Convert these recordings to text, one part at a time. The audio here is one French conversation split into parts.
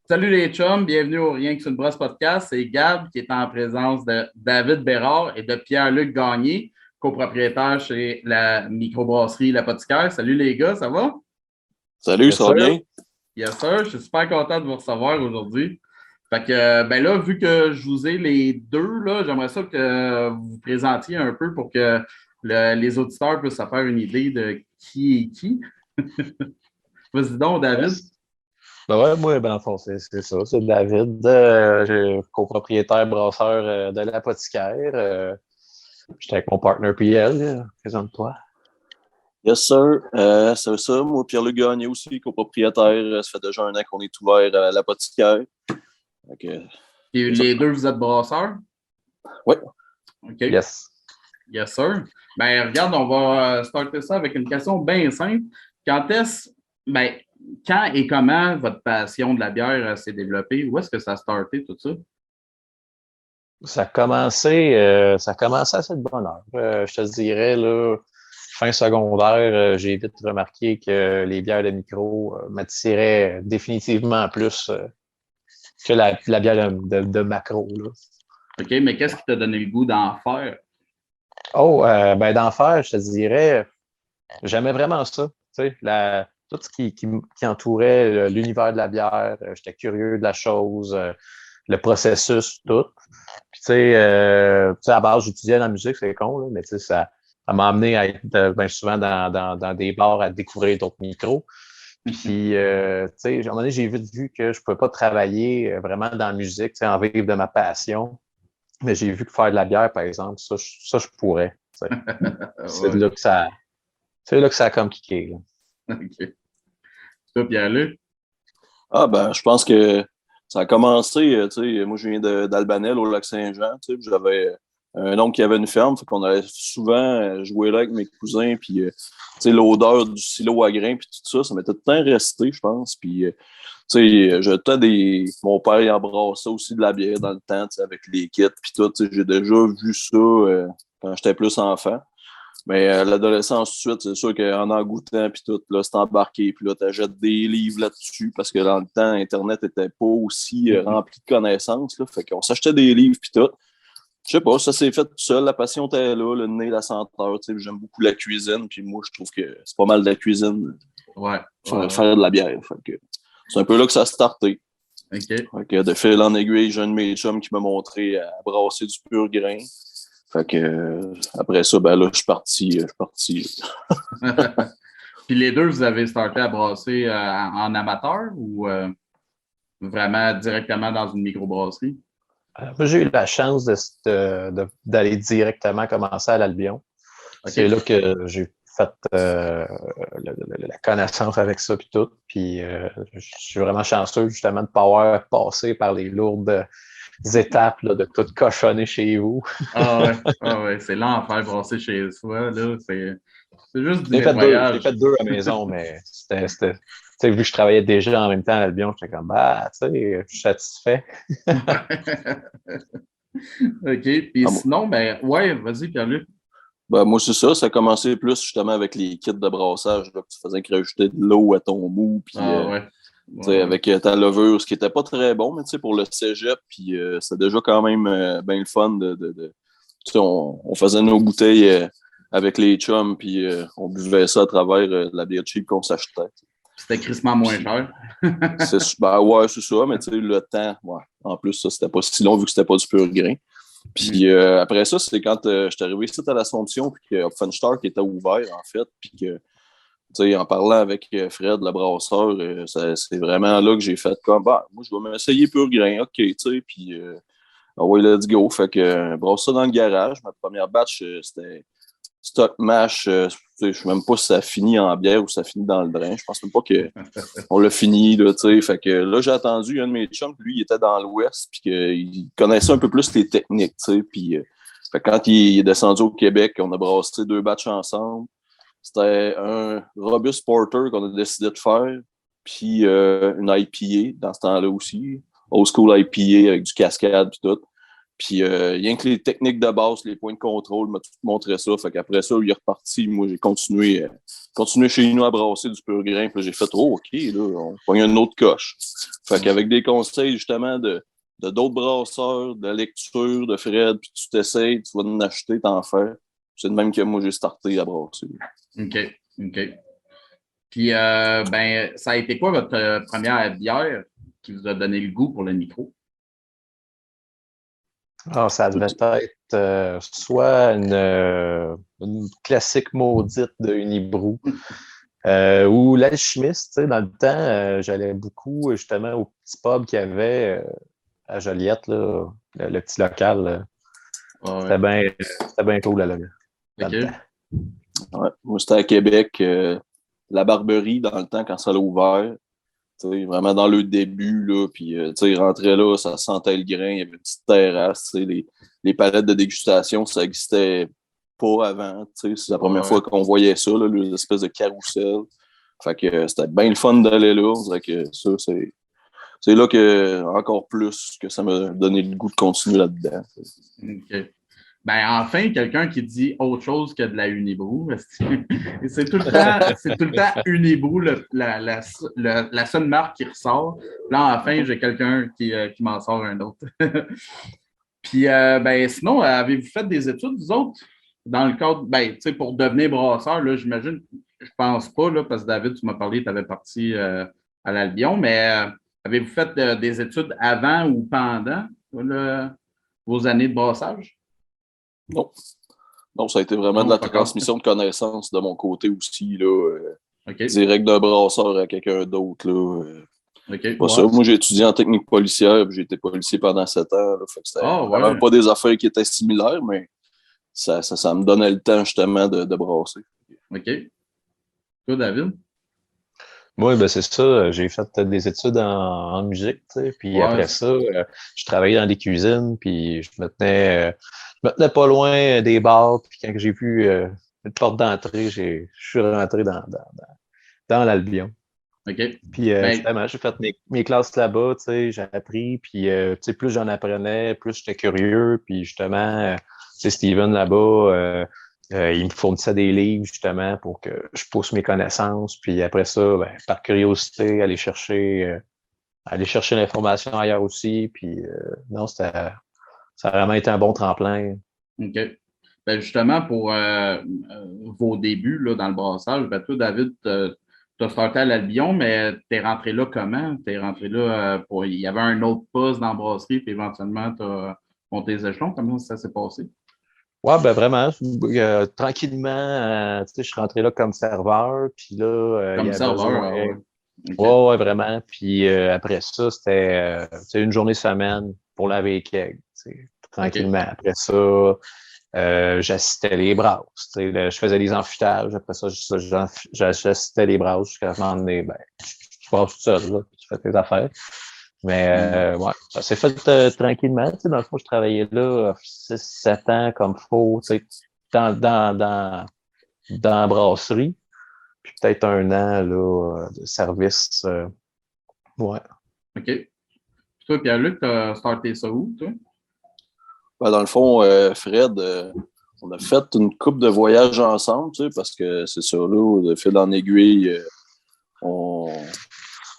Salut les chums, bienvenue au Rien que c'est une brosse podcast. C'est Gab qui est en présence de David Bérard et de Pierre-Luc Gagné, copropriétaire chez la microbrasserie L'Apothicaire. Salut les gars, ça va? Salut, Yes, ça va sir. bien? Yes sir, je suis super content de vous recevoir aujourd'hui. Fait que, ben là, vu que je vous ai les deux, là, j'aimerais ça que vous vous présentiez un peu pour que les auditeurs puissent se faire une idée de qui est qui. Vas-y donc, David. Yes. Ben ouais, moi, ben, en fond, c'est ça. C'est David, copropriétaire brasseur de l'apothicaire. J'étais avec mon partner PL. Présente-toi. Yes, sir. C'est ça. Moi, Pierre-Luc Gagné aussi, copropriétaire. Ça fait déjà 1 an qu'on est ouvert à l'apothicaire. Donc, Et c'est ça. les deux, vous êtes brasseurs? Oui. OK. Yes. Yes, sir. Ben, regarde, on va starter ça avec une question bien simple. Quand est-ce, ben, quand et comment votre passion de la bière s'est développée? Où est-ce que ça a starté, tout ça? Ça a commencé assez de bonne heure. Je te dirais, là, fin secondaire, j'ai vite remarqué que les bières de micro m'attiraient définitivement plus que la bière de macro, là. OK, mais qu'est-ce qui t'a donné le goût d'en faire? Oh, ben d'en faire, je te dirais, j'aimais vraiment ça. Tu sais, tout ce qui entourait l'univers de la bière, j'étais curieux de la chose, le processus, tout. Puis, tu sais, à base, j'étudiais la musique, c'est con, là, mais tu sais, ça m'a amené à être ben, souvent dans des bars à découvrir d'autres micros. Puis, tu sais, à un moment donné, j'ai vite vu que je ne pouvais pas travailler vraiment dans la musique, tu sais, en vivre de ma passion. Mais j'ai vu que faire de la bière, par exemple, je pourrais. Tu sais. C'est Ouais, là que ça, c'est là que ça a comme kické, là. OK. Toi, Pierre-Luc? Ah, ben, je pense que ça a commencé, tu sais, moi, je viens d'Albanel, au Lac-Saint-Jean, tu sais, puis j'avais un oncle qui avait une ferme, fait qu'on allait souvent jouer là avec mes cousins, puis, tu sais, l'odeur du silo à grains, puis tout ça, ça m'était tout le temps resté, je pense, puis, tu sais, mon père, il embrassait aussi de la bière dans le temps, tu sais, avec les kits, puis tout, tu sais, j'ai déjà vu ça quand j'étais plus enfant. Mais l'adolescence, tout de suite, c'est sûr qu'en goûtant, puis tout, là, c'est embarqué, puis là, t'achètes des livres là-dessus, parce que dans le temps, Internet n'était pas aussi rempli de connaissances, là, fait qu'on s'achetait des livres, puis tout. Je sais pas, ça s'est fait tout seul, la passion était là, le nez, la senteur, tu sais, j'aime beaucoup la cuisine, puis moi, je trouve que c'est pas mal de la cuisine, Ouais, ouais, ouais. faire de la bière, fait que c'est un peu là que ça a starté. OK. Fait que de fil en aiguille, j'ai un de mes chums qui m'a montré à brasser du pur grain. Fait que après ça, ben là, je suis parti. Puis les deux, vous avez starté à brasser en amateur ou vraiment directement dans une microbrasserie? Moi, j'ai eu la chance d'aller directement commencer à l'Albion. C'est OK. là que j'ai fait la connaissance avec ça puis tout. Puis je suis vraiment chanceux justement de ne pas avoir passé par les lourdes étapes là, de tout cochonner chez vous. Ah ouais, c'est l'enfer brasser chez soi, là. C'est juste du J'ai nettoyage. fait deux à la maison, mais tu sais, vu que je travaillais déjà en même temps à l'Albion, j'étais comme, bah, tu sais, je suis satisfait. OK. Puis Ah, sinon, ben, ouais, vas-y, Pierre-Luc. ben, moi, c'est ça. Ça a commencé plus justement avec les kits de brassage, là, que tu faisais que rajouter de l'eau à ton mou, puis Ah ouais. tu sais, Ouais, ouais. avec ta levure, ce qui était pas très bon, mais tu sais, pour le cégep, puis c'était déjà quand même bien le fun tu sais, on faisait nos bouteilles avec les chums, puis on buvait ça à travers la bière cheap qu'on s'achetait. C'était crissement moins Puis cher. ben ouais, c'est ça, mais tu sais, le temps, ouais. En plus, ça, c'était pas si long vu que c'était pas du pur grain. Puis après ça, c'est quand je suis arrivé ici à l'Assomption, puis que Funchtark était ouvert, en fait, puis que, tu sais, en parlant avec Fred, le brasseur, c'est vraiment là que j'ai fait comme, bah, moi, je vais m'essayer pur grain, ok, tu sais, puis, ah ouais, let's go. Fait que, brasse ça dans le garage. Ma première batch, c'était stock mash. Je ne sais même pas si ça finit en bière ou si ça finit dans le drain. Je pense même pas qu'on l'a fini, là, tu sais. Fait que là, j'ai attendu un de mes chums, lui, il était dans l'Ouest, puis qu'il connaissait un peu plus les techniques, tu sais. Puis, fait que quand il est descendu au Québec, on a brassé 2 batchs ensemble. C'était un Robust Porter qu'on a décidé de faire, puis une IPA dans ce temps-là aussi. Old School IPA avec du cascade puis tout. Puis rien que les techniques de base, les points de contrôle, m'a tout montré ça. Fait qu'après ça, il est reparti. Moi, j'ai continué chez nous à brasser du pur grain. Puis là, j'ai fait OK, là, on pogne une autre coche. Fait qu'avec des conseils justement de d'autres brasseurs, de lecture, de Fred, puis tu t'essayes, tu vas en acheter, t'en faire. C'est de même que moi, j'ai starté à brasser. OK. OK. Puis, ben, ça a été quoi votre première bière qui vous a donné le goût pour le micro? Alors, ça devait être soit une classique maudite de Unibroue ou l'alchimiste. Tu sais, dans le temps, j'allais beaucoup justement au petit pub qu'il y avait à Joliette, là, le petit local. Ah C'était ouais. bien cool là, dans le OK. temps. Ouais. Moi, c'était à Québec, la Barberie, dans le temps, quand ça l'a ouvert. Vraiment dans le début, là, puis ils rentraient là, ça sentait le grain, il y avait une petite terrasse, les palettes de dégustation, ça n'existait pas avant. C'est la première fois qu'on voyait ça, là, l'espèce de carrousel. Fait que c'était bien le fun d'aller là. On dirait que ça, c'est là que encore plus que ça m'a donné le goût de continuer là-dedans. OK. Ben, enfin, quelqu'un qui dit autre chose que de la Unibroue. C'est tout le temps Unibroue, la seule marque qui ressort. Là, enfin, j'ai quelqu'un qui m'en sort un autre. Puis, ben, sinon, avez-vous fait des études, vous autres? Dans le cadre, ben, tu sais, pour devenir brasseur, là, j'imagine, je pense pas, là, parce que David, tu m'as parlé, tu avais parti à l'Albion, mais avez-vous fait des études avant ou pendant vos années de brassage? Non. Non, ça a été vraiment Non, de la pas grave. transmission de connaissances de mon côté aussi, là, OK. direct d'un brasseur à quelqu'un d'autre. OK. Pas ça. Moi, j'ai étudié en technique policière, puis j'ai été policier pendant 7 ans. Là, fait que c'était Ah, vraiment ouais. pas des affaires qui étaient similaires, mais ça me donnait le temps justement de brasser. OK. Toi, David? Moi, ben c'est ça. J'ai fait des études en musique, tu sais, puis Ouais. après ça, je travaillais dans des cuisines, puis je me tenais pas loin des bars, puis quand j'ai vu une porte d'entrée, je suis rentré dans l'Albion. OK. Puis Ben, justement, j'ai fait mes classes là-bas, tu sais, j'ai appris, puis tu sais, plus j'en apprenais, plus j'étais curieux, puis justement, tu sais, Steven là-bas, il me fournissait des livres justement pour que je pousse mes connaissances, puis après ça, ben, par curiosité, aller chercher l'information ailleurs aussi, puis non, ça a vraiment été un bon tremplin. OK. Ben, justement, pour vos débuts là, dans le brassage, ben, toi, David, tu as starté à l'Albion, mais tu es rentré là comment? Tu es rentré là pour. Il y avait un autre poste dans la brasserie, puis éventuellement, tu as monté les échelons. Comment ça s'est passé? Ouais, ben vraiment, tranquillement, tu sais, je suis rentré là comme serveur, puis là, il y Comme a serveur, besoin. ah ouais. OK. Ouais, ouais, vraiment. Puis après ça, c'était une journée semaine pour laver les kegs, tu sais, OK. tranquillement. Après ça, j'assistais les brasses. Tu sais, je faisais les enfûtages. Après ça, j'assistais les brasses jusqu'à un moment donné, ben, tu passes tout seul, là, puis tu fais tes affaires. Mais ouais, ça s'est fait tranquillement. Tu sais, dans le fond, je travaillais là 6-7 ans comme faux, tu sais, dans la brasserie. Puis peut-être un an là, de service. Ouais. OK. Puis toi, Pierre-Luc, tu as starté ça où, toi? Ben, dans le fond, Fred, on a fait une couple de voyages ensemble, parce que c'est ça, là, de fil en aiguille,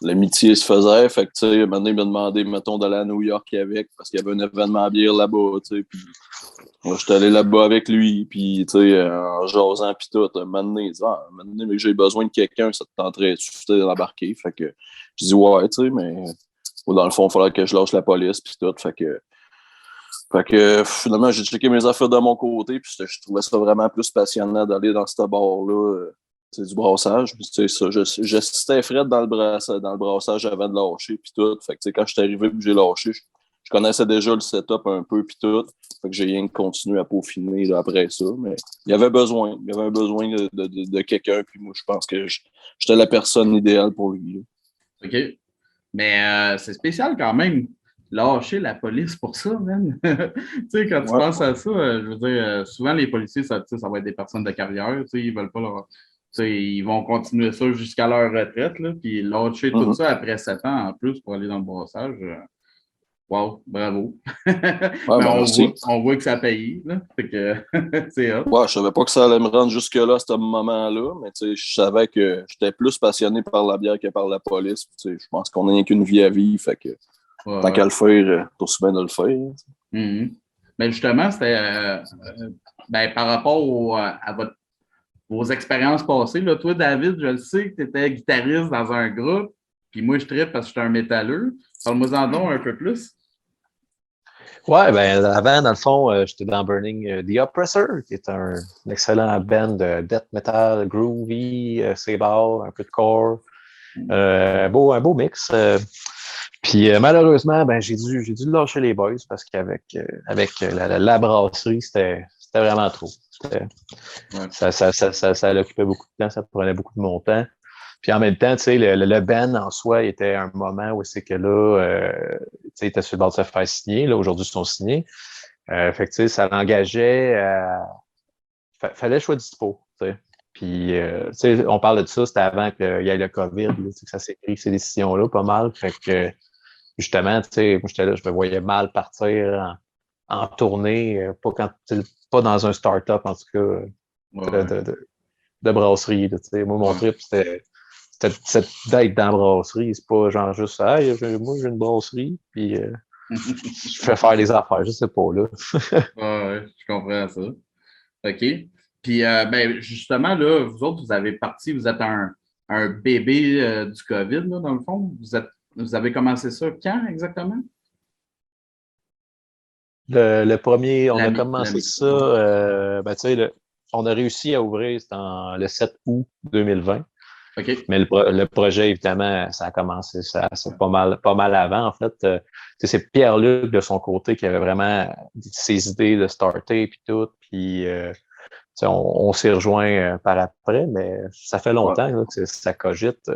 l'amitié se faisait. Fait que, tu sais, maintenant, il m'a demandé, mettons, d'aller à New York avec, parce qu'il y avait un événement à bière là-bas, tu sais. Puis, moi, j'étais allé là-bas avec lui, puis, tu sais, en jasant, puis tout. Maintenant, il dit, maintenant, mais j'ai besoin de quelqu'un, ça te tenterait-tu d'embarquer? Fait que, je dis, ouais, tu sais, mais, dans le fond, il faudrait que je lâche la police, puis tout. Fait que finalement, j'ai checké mes affaires de mon côté, puis je trouvais ça vraiment plus passionnant d'aller dans ce bar-là, du brassage. Puis, ça, j'assistais Fred dans le brassage avant de lâcher, puis tout. Fait que, quand je suis arrivé et j'ai lâché, je connaissais déjà le setup un peu, puis tout. Fait que j'ai rien continué à peaufiner là, après ça. Mais il y avait besoin. Il y avait un besoin de quelqu'un, puis moi, je pense que j'étais la personne idéale pour lui. Là. OK. Mais c'est spécial quand même, lâcher la police pour ça, man. Tu sais, quand tu Ouais. penses à ça, je veux dire, souvent les policiers, ça, tu sais, ça va être des personnes de carrière, tu sais, ils veulent pas leur. Tu sais, ils vont continuer ça jusqu'à leur retraite, là, puis lâcher tout Mhm. ça après 7 ans en plus pour aller dans le brassage. Wow, bravo. Ouais, Mais ben, merci. on voit que ça a payé, là. Fait que c'est hot. Ouais, je savais pas que ça allait me rendre jusque-là à ce moment-là, mais tu sais, je savais que j'étais plus passionné par la bière que par la police. Tu sais, je pense qu'on n'a rien qu'une vie à vivre, fait que Ouais, tant ouais. qu'à le faire, t'as aussi bien de le faire. Mhm. Mais justement, c'était ben, par rapport vos expériences passées. Là, toi, David, je le sais que tu étais guitariste dans un groupe, puis moi, je trippe parce que je suis un métalleux. Parle-moi-en donc un peu plus. Ouais, ben avant, dans le fond, j'étais dans Burning the Oppressor, qui est un excellent band de death metal, groovy, sabal, un peu de core. Un beau mix. Puis malheureusement, ben j'ai dû lâcher les boys parce qu'avec la brasserie, c'était vraiment trop. Ouais. Ça l'occupait beaucoup de temps, ça prenait beaucoup de mon temps. Puis en même temps, tu sais, le band en soi était un moment où c'est que là, tu sais, il était sur le bord de se faire signer. Là, aujourd'hui, ils sont signés. Fait que, tu sais, ça l'engageait fallait choix dispo, tu sais. Puis, tu sais, on parle de ça, c'était avant qu'il y ait le COVID, là, tu sais, que ça s'est pris, ces décisions-là, pas mal. Fait que, justement, tu sais, moi, j'étais là, je me voyais mal partir en tournée, pas dans un start-up, en tout cas, Ouais, de, ouais. de, de, de brasserie, là, tu sais. Moi, mon Ouais. trip, c'était d'être dans la brasserie. C'est pas genre juste, hey, moi, j'ai une brasserie, puis je fais faire les affaires, je sais pas, là. Ouais, ouais, je comprends ça. OK. Puis, ben, justement, là, vous autres, vous avez parti, vous êtes un bébé du COVID, là, dans le fond. Vous avez commencé ça quand exactement? Le premier, on a La commencé ça, micro. ben, tu sais, on a réussi à ouvrir, c'était le 7 août 2020. OK. Mais le projet, évidemment, ça a commencé ça, c'est pas mal avant, en fait. Tu sais, c'est Pierre-Luc, de son côté, qui avait vraiment ses idées de starter, puis tout. Puis, tu sais, on s'est rejoint par après, mais ça fait Ouais. longtemps là, que ça cogite.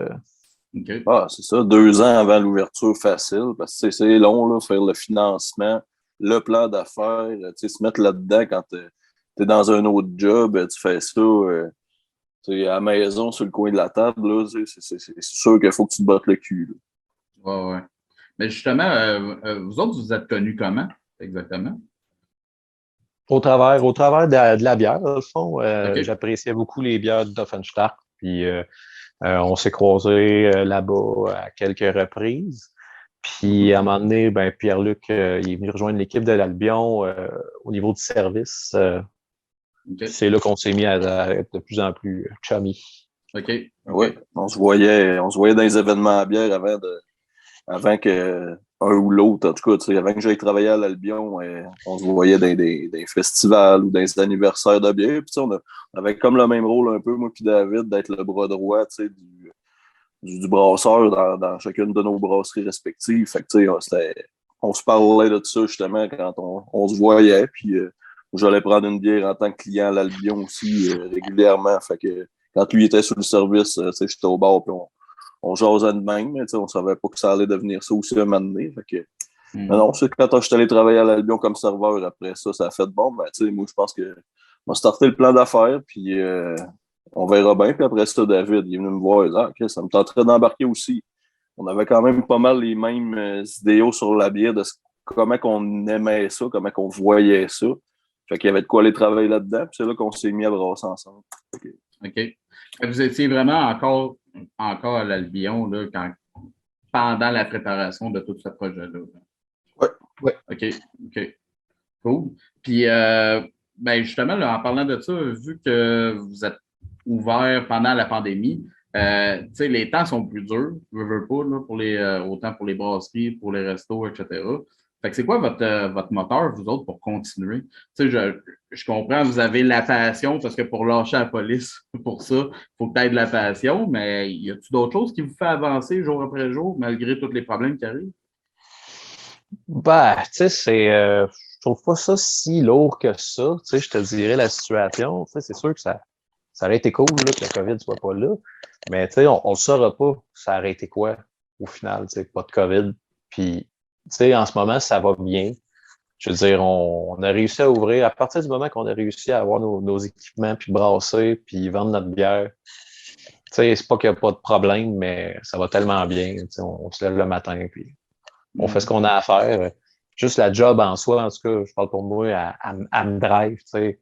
OK. Ah, c'est ça, 2 ans avant l'ouverture facile, parce que tu sais, c'est long, là, faire le financement, le plan d'affaires, tu sais, se mettre là-dedans quand t'es dans un autre job, tu fais ça tu sais, à la maison, sur le coin de la table, là, tu sais, c'est sûr qu'il faut que tu te battes le cul. Là. Ouais, ouais. Mais justement, vous autres, vous êtes connus comment exactement? Au travers de la bière, dans le fond, OK. j'appréciais beaucoup les bières d'Offenstadt. Puis, on s'est croisés là-bas à quelques reprises. Puis, à un moment donné, ben, Pierre-Luc, il est venu rejoindre l'équipe de l'Albion au niveau du service. Puis OK. c'est là qu'on s'est mis à être de plus en plus chummy. OK. Ouais, OK. on se voyait dans les événements à bière avant que un ou l'autre, en tout cas, tu sais, avant que j'aille travailler à l'Albion, on se voyait dans des festivals ou dans des anniversaires de bière. Puis, tu sais, on avait comme le même rôle un peu, moi puis David, d'être le bras droit, tu sais, du brasseur dans chacune de nos brasseries respectives. Fait que, tu sais, on se parlait de ça justement quand on se voyait. Puis j'allais prendre une bière en tant que client à l'Albion aussi régulièrement. Fait que quand lui était sur le service, tu sais, j'étais au bar puis on jasait de même, mais tu sais, on savait pas que ça allait devenir ça aussi un moment donné. Fait que, mais Mhm. non, c'est quand je suis allé travailler à l'Albion comme serveur après ça, ça a fait bon. Ben, tu sais, moi, je pense que on a starté le plan d'affaires, puis on verra bien. Puis après ça, David, il est venu me voir. Il dit, ah, OK, ça me tenterait d'embarquer aussi. On avait quand même pas mal les mêmes idéaux sur la bière de comment qu'on aimait ça, comment qu'on voyait ça. Fait qu'il y avait de quoi aller travailler là-dedans. Puis c'est là qu'on s'est mis à brasser ensemble. OK. Fait que vous étiez vraiment encore à l'Albion là, pendant la préparation de tout ce projet-là. Ouais. Ouais. OK. OK. Cool. Puis, ben justement, là, en parlant de ça, vu que vous êtes ouvert pendant la pandémie, tu sais, les temps sont plus durs, veux pas, là, autant pour les brasseries, pour les restos, etc. Fait que c'est quoi votre moteur, vous autres, pour continuer? Tu sais, je comprends, vous avez la passion, parce que pour lâcher la police, pour ça, il faut peut-être de la passion, mais y a-t-il d'autres choses qui vous fait avancer jour après jour, malgré tous les problèmes qui arrivent? Ben, tu sais, je trouve pas ça si lourd que ça. Tu sais, je te dirais la situation. Tu sais, c'est sûr que ça aurait été cool là, que la COVID soit pas là. Mais tu sais, on le saura pas, ça aurait été quoi au final, tu sais, pas de COVID. Puis, tu sais, en ce moment, ça va bien. Je veux dire, on a réussi à ouvrir, à partir du moment qu'on a réussi à avoir nos équipements, puis brasser, puis vendre notre bière. Tu sais, c'est pas qu'il n'y a pas de problème, mais ça va tellement bien. Tu sais, on se lève le matin, puis On fait ce qu'on a à faire. Juste la job en soi, en tout cas, je parle pour moi, elle me drive, tu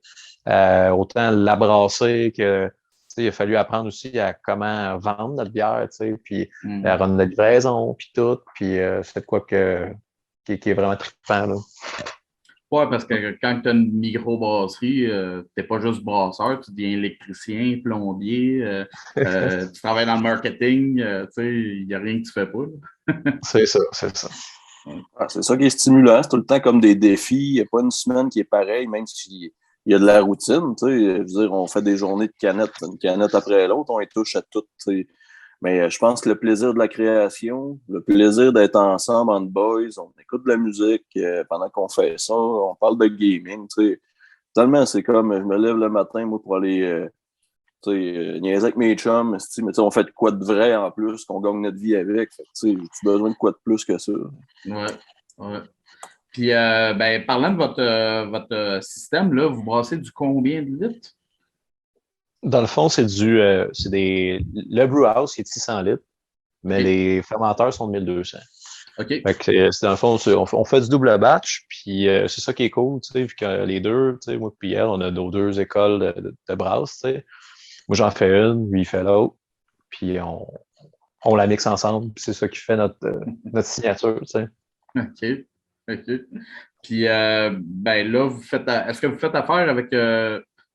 sais. Autant la brasser que, tu sais, il a fallu apprendre aussi à comment vendre notre bière, tu sais, puis la run de livraison, puis tout, puis c'est de quoi qui est vraiment trippant, là. Ouais, parce que quand tu as une microbrasserie, tu n'es pas juste brasseur, tu deviens électricien, plombier, tu travailles dans le marketing, tu sais, il n'y a rien que tu fais pas. C'est ça, c'est ça. Ah, c'est ça qui est stimulant. C'est tout le temps comme des défis. Il n'y a pas une semaine qui est pareille, même s'il y a de la routine. Tu sais. Je veux dire, on fait des journées de canettes, une canette après l'autre, on les touche à toutes. Tu sais. Mais je pense que le plaisir de la création, le plaisir d'être ensemble en boys, on écoute de la musique pendant qu'on fait ça, on parle de gaming. Tu sais. Tellement, c'est comme je me lève le matin, moi, pour aller niaiser avec mes chums, mais tu sais, on fait de quoi de vrai en plus, qu'on gagne notre vie avec. Fait que, tu sais, j'ai besoin de quoi de plus que ça. Ouais, ouais. Puis, ben, parlant de votre système, là, vous brassez du combien de litres? Dans le fond, le brew house qui est de 600 litres, mais OK. les fermenteurs sont de 1200. OK. Fait que dans le fond, on fait du double batch, puis c'est ça qui est cool, tu sais, vu que les deux, tu sais, moi et elle, on a nos deux écoles de brasse, tu sais. Moi, j'en fais une, lui, il fait l'autre, puis on la mixe ensemble, puis c'est ça qui fait notre signature, tu sais. OK. OK. Puis, ben là, est-ce que vous faites affaire avec.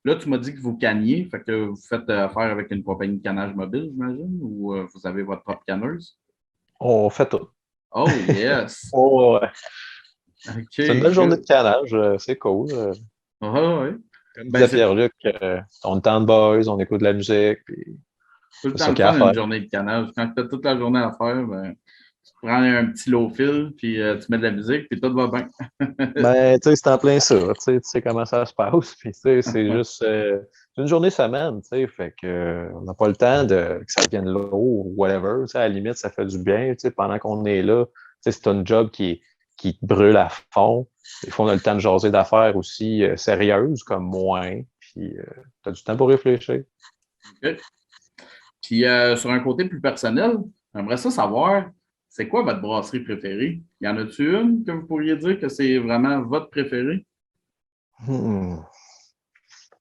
Là, tu m'as dit que vous canniez, fait que vous faites affaire avec une compagnie de cannage mobile, j'imagine, ou vous avez votre propre canneuse? On fait tout. Oh, yes! Oh, ouais. C'est une OK, belle journée de good. canage, c'est cool. Ah, ouais. Comme Ben, disait c'est Pierre-Luc, on est en boys, on écoute de la musique, puis tout le c'est temps ça le qu'il y a à fun, une faire. journée de canage. Quand tu as toute la journée à faire, ben, tu prends un petit low fill, puis tu mets de la musique, puis tout va bien. Ben, tu sais, c'est en plein ça. Tu sais comment ça se passe. Puis, tu sais, c'est juste c'est une journée semaine, tu sais. Fait que, on n'a pas le temps que ça devienne lourd ou whatever. Tu sais, à la limite, ça fait du bien. Tu sais, pendant qu'on est là, tu sais, c'est un job qui te brûle à fond. Des fois, on a le temps de jaser d'affaires aussi sérieuses, comme moins. Puis, tu as du temps pour réfléchir. OK. Puis sur un côté plus personnel, j'aimerais ça savoir, c'est quoi votre brasserie préférée? Y en a-tu une que vous pourriez dire que c'est vraiment votre préférée? Hmm.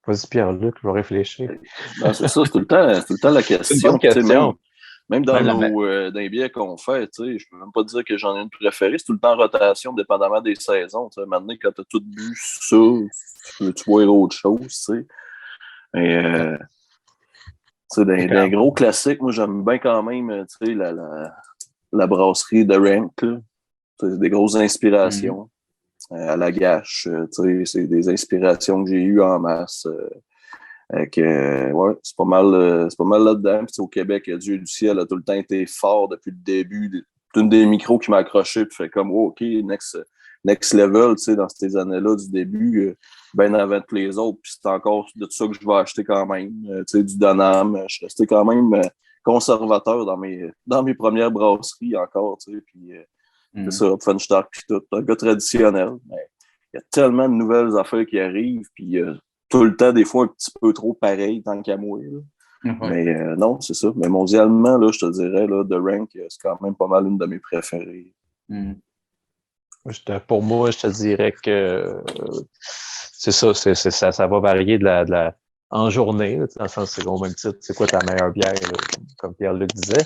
Vas-y, Pierre-Luc, je vais réfléchir. Ben, c'est ça, c'est tout le temps la C'est une bonne question. Puis, tu sais, question. même dans Même dans les bières qu'on fait, tu sais, je peux même pas dire que j'en ai une préférée. C'est tout le temps en rotation, dépendamment des saisons. Tu sais, maintenant, quand tu as tout bu ça, tu boire autre chose, tu sais. Et, tu sais, c'est d'un clair. gros classique, moi, j'aime bien quand même, tu sais, la brasserie de Rank, là. C'est des grosses Mhm. inspirations. À la gâche, tu sais, c'est des inspirations que j'ai eues en masse. Ouais, c'est pas mal là-dedans. Puis, au Québec, Dieu du ciel a tout le temps été fort depuis le début. C'est une des micros qui m'a accroché, puis fait comme, oh, OK, next level, tu sais, dans ces années-là du début, bien avant tous les autres. Puis c'est encore de ça que je vais acheter quand même, tu sais, du Donham. Je suis resté quand même conservateur dans mes premières brasseries encore, tu sais. Puis c'est Mhm. ça, Funstock, puis tout. Un gars traditionnel. Mais il y a tellement de nouvelles affaires qui arrivent, puis tout le temps, des fois, un petit peu trop pareil, tant qu'à moi. Là. Ouais. Mais non, c'est ça. Mais mondialement, là, je te dirais, là, The Rank, c'est quand même pas mal une de mes préférées. Mhm. Pour moi, je te dirais que c'est ça, ça va varier en journée, là, dans le sens, c'est au même titre, c'est quoi ta meilleure bière, là, comme Pierre-Luc disait.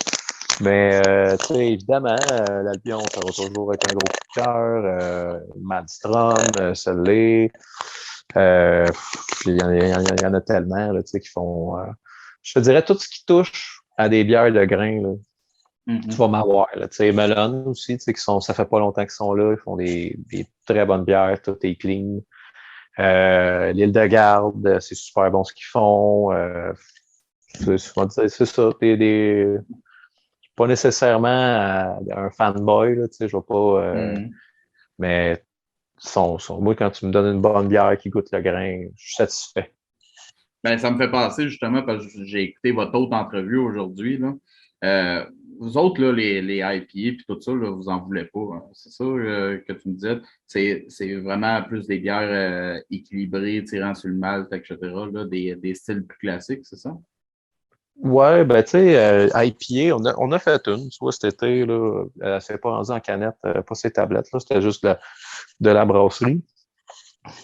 Mais, tu sais, évidemment, l'Albion, ça va toujours être un gros coup de cœur, Madstrom, Celle-là, puis il y en a tellement, là, tu sais, qui font, je te dirais, tout ce qui touche à des bières de grain, là, tu Mhm. vas m'avoir. Là, tu sais, Melon aussi, tu sais, ça fait pas longtemps qu'ils sont là. Ils font des très bonnes bières, tout est clean. L'île de Garde, c'est super bon ce qu'ils font. C'est ça. Pas nécessairement un fanboy, là, tu sais, je vois pas. Mhm. Mais moi, quand tu me donnes une bonne bière qui goûte le grain, je suis satisfait. Ben, ça me fait penser justement parce que j'ai écouté votre autre entrevue aujourd'hui, là. Vous autres, là, les IPA et tout ça, là, vous en voulez pas, hein. C'est ça que tu me disais. C'est vraiment plus des bières équilibrées, tirant sur le malt, etc., là, des styles plus classiques, c'est ça? Ouais, ben tu sais, IPA, on a fait une, soit cet été, là, c'est pas rendu en canette, pas ces tablettes, là, c'était juste de la brasserie.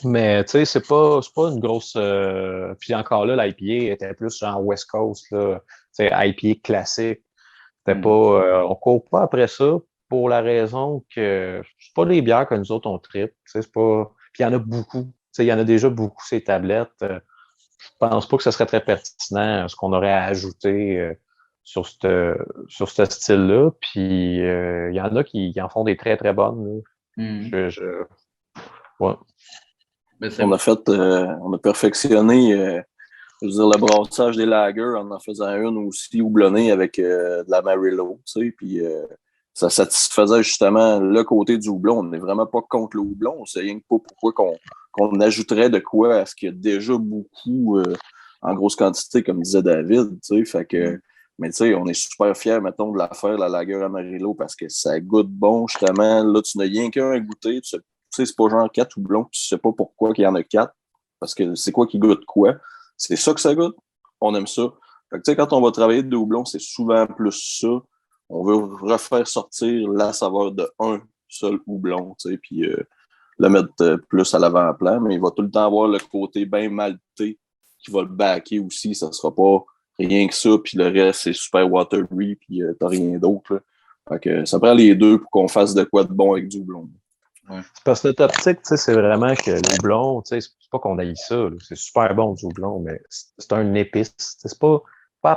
Mais tu sais, c'est pas une grosse. Puis encore là, l'IPA était plus genre West Coast, là. Tu sais, IPA classique. C'était pas. On court pas après ça pour la raison que c'est pas des bières que nous autres on tripe. Tu sais, c'est pas. Puis il y en a beaucoup. Tu sais, il y en a déjà beaucoup ces tablettes. Je pense pas que ce serait très pertinent ce qu'on aurait à ajouter sur ce style-là. Puis il y en a qui en font des très, très bonnes, là. Mm. Ouais. Mais On a perfectionné, je veux dire, le brassage des lagers en faisant une aussi houblonnée avec de la Amarillo, tu sais, puis ça satisfaisait justement le côté du houblon. On n'est vraiment pas contre le houblon, on sait rien que pas pourquoi qu'on ajouterait de quoi à ce qu'il y a déjà beaucoup en grosse quantité, comme disait David, tu sais, fait que, mais tu sais, on est super fiers, mettons, de la faire, la lager Amarillo, parce que ça goûte bon, justement. Là, tu n'as rien qu'un à goûter, tu sais, c'est pas genre 4 houblons, tu sais pas pourquoi qu'il y en a 4, parce que c'est quoi qui goûte quoi. C'est ça que ça goûte. On aime ça. Fait que, tu sais, quand on va travailler de houblon, c'est souvent plus ça. On veut refaire sortir la saveur de un seul houblon, tu sais, puis le mettre plus à l'avant-plan, mais il va tout le temps avoir le côté bien malté qui va le backer aussi. Ça sera pas rien que ça, puis le reste, c'est super watery, puis t'as rien d'autre, là. Fait que ça prend les deux pour qu'on fasse de quoi de bon avec du houblon. C'est parce que notre optique, tu sais, c'est vraiment que le houblon, tu sais, c'est pas qu'on aille ça, là. C'est super bon du houblon, mais c'est un épice. C'est pas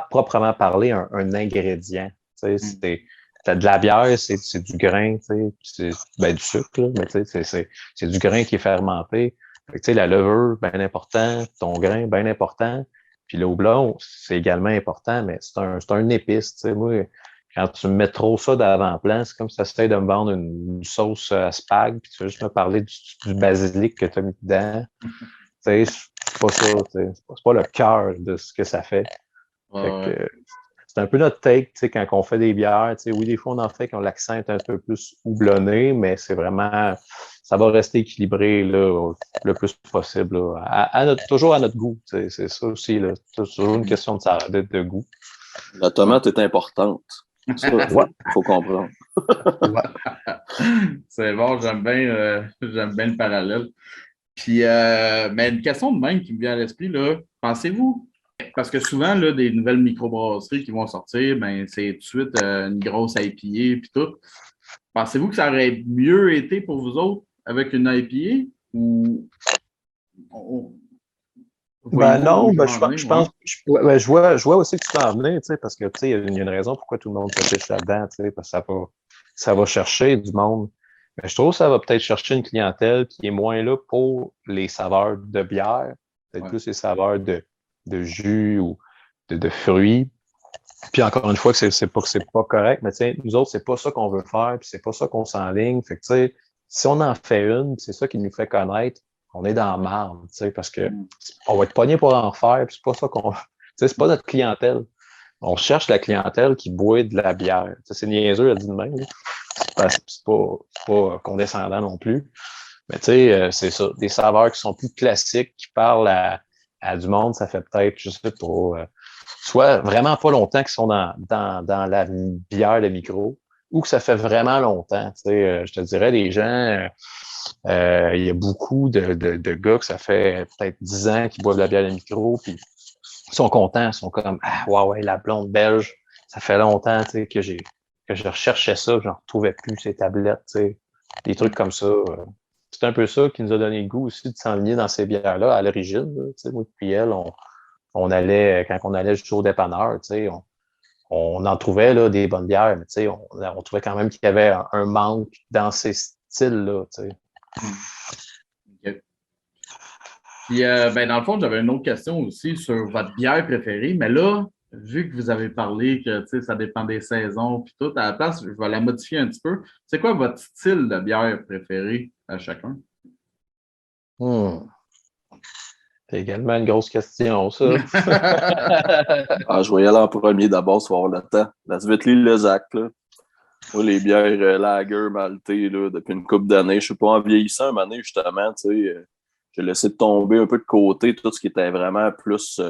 proprement parler un ingrédient. Tu sais, t'as de la bière, c'est du grain, tu sais, ben, du sucre, là, mais tu sais, c'est du grain qui est fermenté. Fait que, tu sais, la levure, bien important, ton grain, bien important. Puis le houblon, c'est également important, mais c'est un épice, tu sais. Moi, quand tu me mets trop ça d'avant-plan, c'est comme si tu essayais de me vendre une sauce à spag, puis tu vas juste me parler du basilic que tu as mis dedans. Tu sais, c'est pas ça, tu sais, c'est pas le cœur de ce que ça fait. Fait que c'est un peu notre take, tu sais, quand on fait des bières, tu sais, oui, des fois on en fait quand l'accent est un peu plus houblonné, mais c'est vraiment, ça va rester équilibré là, le plus possible, là, toujours à notre goût, tu sais, c'est ça aussi, là, c'est toujours une question de goût. La tomate est importante. Ça, Ouais. faut comprendre. C'est bon, j'aime bien le parallèle. Puis, mais une question de même qui me vient à l'esprit, là, pensez-vous, parce que souvent, là, des nouvelles microbrasseries qui vont sortir, ben, c'est tout de suite une grosse IPA puis tout. Pensez-vous que ça aurait mieux été pour vous autres avec une IPA ou Ben voyez-vous où non, je ben veux je, en pense- venir? je Ouais. pense, ouais, je vois aussi que tu t'en venais, tu sais, parce que tu sais, il y a une raison pourquoi tout le monde se fiche là-dedans, tu sais, parce que ça va chercher du monde. Mais je trouve que ça va peut-être chercher une clientèle qui est moins là pour les saveurs de bière, peut-être Ouais. plus les saveurs de jus ou de fruits. Puis encore une fois, que c'est pas correct, mais tu sais, nous autres, c'est pas ça qu'on veut faire, puis c'est pas ça qu'on s'enligne. Fait que tu sais, si on en fait une, c'est ça qui nous fait connaître, on est dans la marde, tu sais, parce que on va être pogné pour en faire, puis c'est pas ça qu'on. Tu sais, c'est pas notre clientèle. On cherche la clientèle qui boit de la bière. Tu sais, c'est niaiseux à dire de même, là. C'est pas condescendant non plus. Mais tu sais, c'est ça. Des saveurs qui sont plus classiques, qui parlent à du monde, ça fait peut-être, je sais pas, soit vraiment pas longtemps qu'ils sont dans la bière de micro, ou que ça fait vraiment longtemps. Tu sais, je te dirais, les gens, il y a beaucoup de gars que ça fait peut-être 10 ans qu'ils boivent de la bière de micro, puis ils sont contents, ils sont comme ah ouais, la blonde belge, ça fait longtemps tu sais, que je recherchais ça, je n'en retrouvais plus ces tablettes, tu sais, des trucs comme ça. C'est un peu ça qui nous a donné le goût aussi de s'enligner dans ces bières-là à l'origine. Tu sais, moi puis elle, on allait, quand on allait juste au dépanneur, tu sais, on en trouvait là, des bonnes bières, mais tu sais, on trouvait quand même qu'il y avait un manque dans ces styles-là. Tu sais. OK. Puis, ben, dans le fond, j'avais une autre question aussi sur votre bière préférée, mais là, vu que vous avez parlé que tu sais, ça dépend des saisons puis tout, à la place, je vais la modifier un petit peu. C'est quoi votre style de bière préféré à chacun? Hmm. C'est également une grosse question, ça. Ah, je vais y aller en premier d'abord, si on va avoir le temps. La Svetli-Lezac, là. Moi, les bières lager, maltais, là, depuis une couple d'années, je sais pas, en vieillissant, un moment donné, justement, tu sais, j'ai laissé tomber un peu de côté tout ce qui était vraiment plus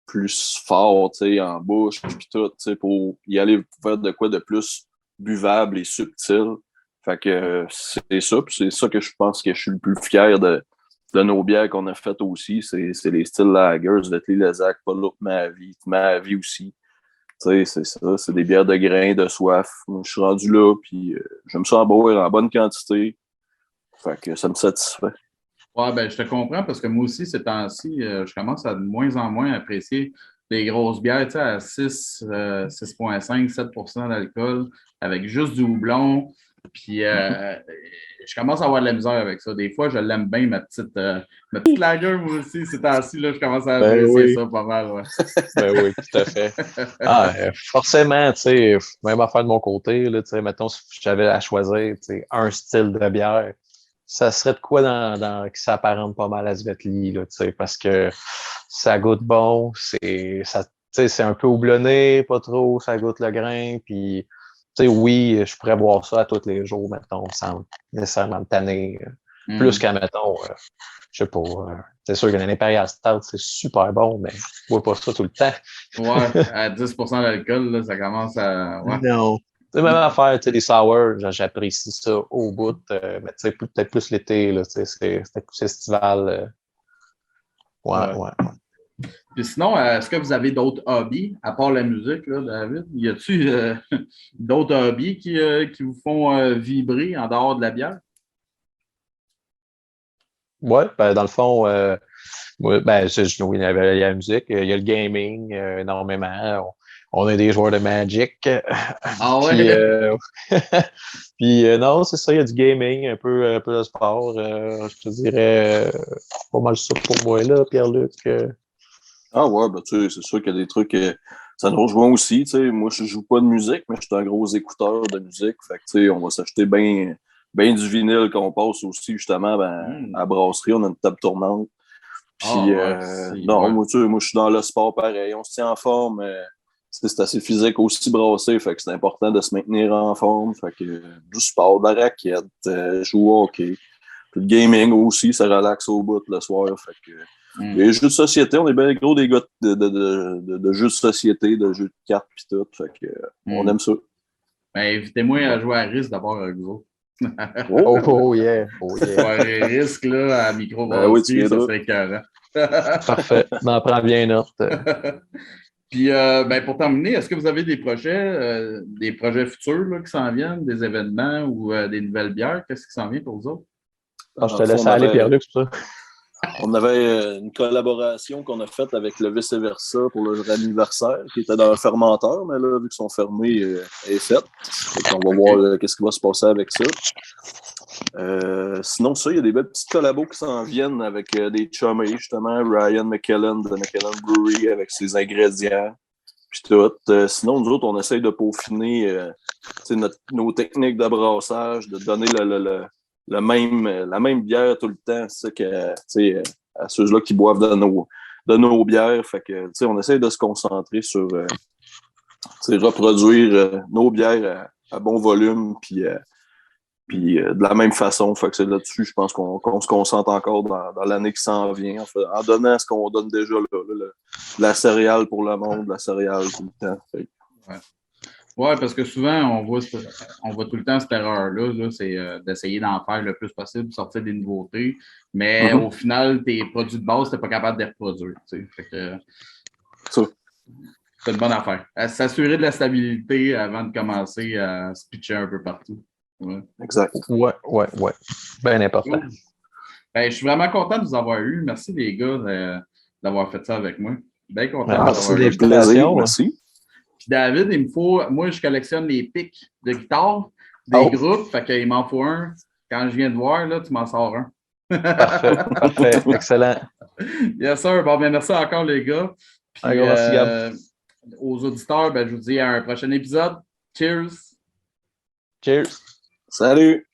plus fort, tu sais, en bouche, puis tout, tu sais, pour y aller faire de quoi de plus buvable et subtil. Fait que c'est ça, puis c'est ça que je pense que je suis le plus fier de nos bières qu'on a faites aussi. C'est les styles lagers, Vetley, Lezac, Pollock, Mavi aussi. Tu sais, c'est ça, c'est des bières de grains, de soif. Moi, je suis rendu là, puis j'aime ça en boire en bonne quantité. Fait que ça me satisfait. Ouais, ben, je te comprends parce que moi aussi, ces temps-ci, je commence à de moins en moins apprécier les grosses bières, tu sais, à 6,5, 7 d'alcool, avec juste du houblon. Puis, je commence à avoir de la misère avec ça. Des fois, je l'aime bien, ma petite lager, moi aussi, ces temps-ci, là, je commence à apprécier ça pas mal, ouais. Ben oui, tout à fait. Forcément, tu sais, même affaire de mon côté, là, tu sais, mettons, si j'avais à choisir, tu sais, un style de bière, ça serait de quoi qui s'apparente pas mal à Svetli, là, tu sais, parce que ça goûte bon, tu sais, c'est un peu houblonné, pas trop, ça goûte le grain, puis, tu sais, oui, je pourrais boire ça à tous les jours, mettons, sans nécessairement me tanner, plus qu'à, mettons, je sais pas, c'est sûr qu'un Imperial Stout, c'est super bon, mais je bois pas ça tout le temps. Ouais, à 10 d'alcool, là, ça commence à... Ouais. Non. C'est la même affaire, tu sais, les sours, j'apprécie ça au bout, mais tu sais, peut-être plus l'été, là, tu sais, c'est plus estival. Ouais. Puis sinon, est-ce que vous avez d'autres hobbies, à part la musique, là, David? Y a-t-il d'autres hobbies qui vous font vibrer en dehors de la bière? Ouais, ben, dans le fond, oui, il y a la musique, il y a le gaming énormément. On a des joueurs de Magic. Ah Puis, ouais? puis non, c'est ça, il y a du gaming, un peu de sport. Je te dirais pas mal ça pour moi, là, Pierre-Luc. Ah ouais, ben tu sais, c'est sûr qu'il y a des trucs, ça nous rejoint aussi, tu sais. Moi, je joue pas de musique, mais je suis un gros écouteur de musique. Fait que, tu sais, on va s'acheter bien du vinyle qu'on passe aussi, justement, ben, à la brasserie, on a une table tournante. Ah Puis, ouais, non, ouais. moi, tu sais, moi, je suis dans le sport pareil. On se tient en forme. C'est assez physique aussi brassé. Fait que c'est important de se maintenir en forme. Fait que du sport, de la raquette, jouer au hockey. Puis le gaming aussi, ça relaxe au bout le soir. Fait que les jeux de société, on est bien gros des gars de jeux de société, de jeux de cartes pis tout. Fait que on aime ça. Ben, invitez-moi à jouer à risque d'abord avec vous autres. Oh yeah. Soirée risque, là, à Ben oui, tu microbrasserie, ça viendras. serait écœurant. Parfait. M'en prends bien note. Puis, ben, pour terminer, est-ce que vous avez des projets futurs là, qui s'en viennent, des événements ou des nouvelles bières? Qu'est-ce qui s'en vient pour vous autres? Je te laisse aller, Pierre-Luc, c'est ça. On avait une collaboration qu'on a faite avec le Vice-Versa pour leur anniversaire, qui était dans un fermenteur, mais là, vu qu'ils sont fermés, elle est faite. On va voir qu'est-ce qui va se passer avec ça. Sinon, ça, il y a des belles petites collabos qui s'en viennent avec des chummies, justement, Ryan McKellen de McKellen Brewery avec ses ingrédients. Puis tout. Sinon, nous autres, on essaye de peaufiner nos techniques de brassage, de donner la même bière tout le temps, c'est que à ceux-là qui boivent de nos bières. Fait que on essaie de se concentrer sur reproduire nos bières à bon volume puis de la même façon. Fait que c'est là-dessus, je pense qu'on se concentre encore dans l'année qui s'en vient, en donnant ce qu'on donne déjà là, la céréale pour le monde, la céréale tout le temps. Ouais. Oui, parce que souvent, on voit tout le temps cette erreur-là, là, c'est d'essayer d'en faire le plus possible, sortir des nouveautés, mais au final, tes produits de base, tu n'es pas capable de les reproduire. Fait que, c'est une bonne affaire. S'assurer de la stabilité avant de commencer à se pitcher un peu partout. Ouais. Exact. Ouais. Bien important. Ben, je suis vraiment content de vous avoir eu. Merci les gars d'avoir fait ça avec moi. Bien content Merci d'avoir de eu. l'invitation. Merci. Puis David, moi, je collectionne les pics de guitare des groupes. Fait qu'il m'en faut un. Quand je viens de voir, là, tu m'en sors un. Parfait. Excellent. Yes, sir. Bon, ben, merci encore, les gars. Puis, Merci, Gab. aux auditeurs, ben, je vous dis à un prochain épisode. Cheers. Cheers. Salut.